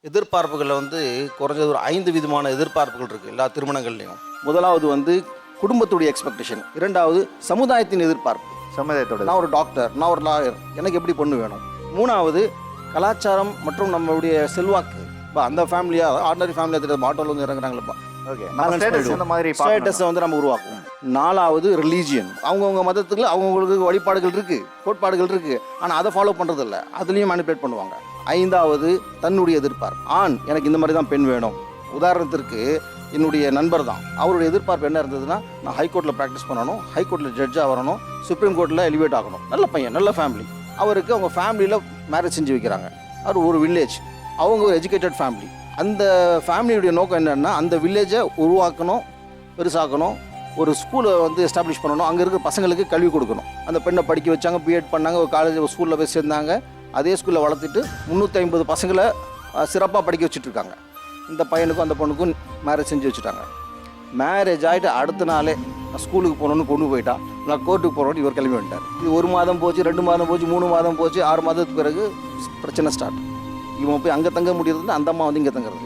எதிர்பார்ப்புகளில் குறைஞ்சது ஒரு 5 விதமான எதிர்பார்ப்புகள் இருக்குது எல்லா திருமணங்கள்லையும். முதலாவது குடும்பத்துடைய எக்ஸ்பெக்டேஷன். இரண்டாவது சமுதாயத்தின் எதிர்பார்ப்பு. சமுதாயத்தோட நான் ஒரு டாக்டர், நான் ஒரு லாயர், எனக்கு எப்படி பொண்ணு வேணும். மூணாவது கலாச்சாரம் மற்றும் நம்மளுடைய செல்வாக்கு. இப்போ அந்த ஃபேமிலியாக ஆர்டினரி ஃபேமிலியாக தெரியாது, ஆட்டோவில் இறங்குறாங்களப்பா, ஓகே, நம்ம ஸ்டேட்டஸ் இந்த மாதிரி ஸ்டேட்டஸை நம்ம உருவாக்குவோம். நாலாவது ரிலீஜியன். அவங்கவுங்க மதத்துக்கு அவங்கவுங்களுக்கு வழிபாடுகள் இருக்குது, கோட்பாடுகள் இருக்குது, ஆனால் அதை ஃபாலோ பண்ணுறதில்ல, அதுலேயும் மேனிபுலேட் பண்ணுவாங்க. ஐந்தாவது தன்னுடைய எதிர்பார்ப்பு. ஆண் எனக்கு இந்த மாதிரி தான் பெண் வேணும். உதாரணத்திற்கு என்னுடைய நண்பர் தான், அவருடைய எதிர்பார்ப்பு என்ன இருந்ததுன்னா, நான் ஹைகோர்ட்டில் ப்ராக்டிஸ் பண்ணணும், ஹைகோர்ட்டில் ஜட்ஜாக வரணும், சுப்ரீம் கோர்ட்டில் எலிவேட் ஆகணும். நல்ல பையன், நல்ல ஃபேமிலி. அவருக்கு அவங்க ஃபேமிலியில் மேரேஜ் செஞ்சு வைக்கிறாங்க. அவர் ஒரு வில்லேஜ், அவங்க ஒரு எஜுகேட்டட் ஃபேமிலி. அந்த ஃபேமிலியுடைய நோக்கம் என்னென்னா, அந்த வில்லேஜை உருவாக்கணும், பெருசாக்கணும், ஒரு ஸ்கூலை எஸ்டாப்ளிஷ் பண்ணணும், அங்கே இருக்கிற பசங்களுக்கு கல்வி கொடுக்கணும். அந்த பெண்ணை படிக்க வச்சாங்க, பிஎட் பண்ணாங்க, ஒரு காலேஜ் ஒரு ஸ்கூலில் போய் சேர்ந்தாங்க. அதே ஸ்கூலில் வளர்த்துட்டு 350 பசங்களை சிறப்பாக படிக்க வச்சுட்ருக்காங்க. இந்த பையனுக்கும் அந்த பொண்ணுக்கும் மேரேஜ் செஞ்சு வச்சுட்டாங்க. மேரேஜ் ஆகிட்டு அடுத்த நாளே நான் ஸ்கூலுக்கு போகணுன்னு கொண்டு போயிட்டா, நான் கோர்ட்டுக்கு போகிறோன்னு இவர் கிளம்பி வந்துட்டார். இது 1 மாதம் போச்சு, 2 மாதம் போச்சு, 3 மாதம் போச்சு, 6 மாதத்துக்கு பிறகு பிரச்சனை ஸ்டார்ட். இவன் போய் அங்கே தங்க முடியறதுன்னு அந்த அம்மா இங்கே தங்குறதில்ல.